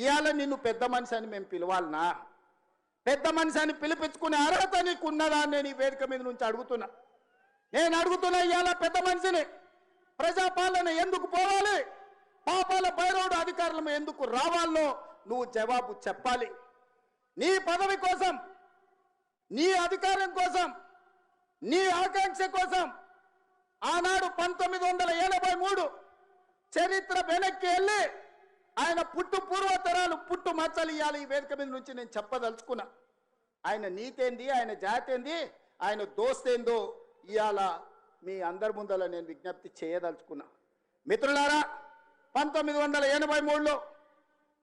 ఇవాళ నిన్ను పెద్ద మనిషి అని మేము పిలవాలనా? పెద్ద మనిషి అని పిలిపించుకునే అర్హత నీకు ఉన్నదా అని నేను ఈ వేదిక మీద నుంచి అడుగుతున్నా. నేను అడుగుతున్నా, ఇవాళ పెద్ద మనిషిని ప్రజాపాలన ఎందుకు పోవాలి, పాపాల భైరవుడు అధికారులు ఎందుకు రావాలో నువ్వు జవాబు చెప్పాలి. నీ పదవి కోసం, నీ అధికారం కోసం, నీ ఆకాంక్ష కోసం ఆనాడు 1983 చరిత్ర వెనక్కి వెళ్ళి ఆయన పుట్టు పూర్వతరాలు పుట్టు మచ్చలు ఇవ్వాలి. ఈ వేదిక మీద నుంచి నేను చెప్పదలుచుకున్నా. ఆయన నీతేంది, ఆయన జాతేంది, ఆయన దోస్తేందో ఇవాళ మీ అందరి ముందర నేను విజ్ఞప్తి చేయదలుచుకున్నా. మిత్రులారా, 1983లో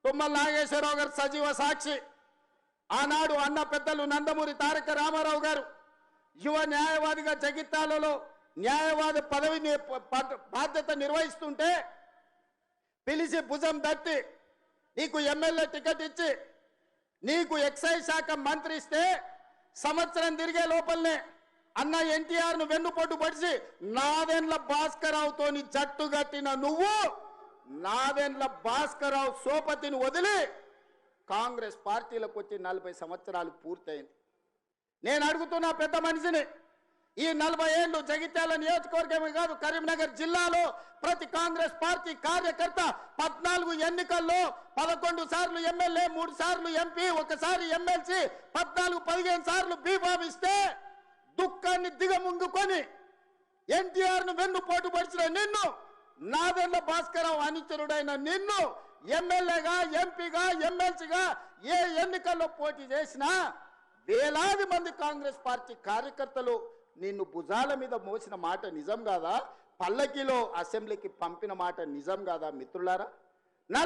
తుమ్మల నాగేశ్వరరావు గారు సజీవ సాక్షి. ఆనాడు అన్న పెద్దలు నందమూరి తారక రామారావు గారు యువ న్యాయవాదిగా జగిత్యాలలో న్యాయవాది పదవిని బాధ్యత నిర్వహిస్తుంటే పిలిచి భుజం తట్టి నీకు ఎమ్మెల్యే టికెట్ ఇచ్చి నీకు ఎక్సైజ్ శాఖ మంత్రి ఇస్తే సంవత్సరం తిరిగే లోపలనే అన్న ఎన్టీఆర్ను వెన్నుపోటు పడిచి నాదెండ్ల భాస్కరరావుతోని జట్టు కట్టిన నువ్వు నాదెండ్ల భాస్కరరావు సోపతిని వదిలి కాంగ్రెస్ పార్టీలకు వచ్చి 40 సంవత్సరాలు పూర్తయింది. నేను అడుగుతున్నా పెద్ద మనిషిని, ఈ 40 ఏళ్ళు జగిత్యాల నియోజకవర్గమే కాదు కరీంనగర్ జిల్లాలో ప్రతి కాంగ్రెస్ పార్టీ కార్యకర్త 14 ఎన్నికల్లో 11 సార్లు ఎమ్మెల్యే, 3 సార్లు ఎంపీ, 1 సారి ఎమ్మెల్సీ, 14-15 సార్లు బీఫామిస్తే దుఃఖాన్ని దిగముంగుకొని ఎన్టీఆర్ను వెన్నుపోటు పడిచిన నిన్ను, నాదెండ్ల భాస్కరరావు అనుచరుడైన నిన్ను ఎమ్మెల్యేగా, ఎంపీగా, ఎమ్మెల్సీగా ఏ ఎన్నికల్లో పోటీ చేసినా వేలాది మంది కాంగ్రెస్ పార్టీ కార్యకర్తలు నిన్ను భుజాల మీద మోసిన మాట నిజం కాదా? పల్లకిలో అసెంబ్లీకి పంపిన మాట నిజం కాదా? మిత్రులారా,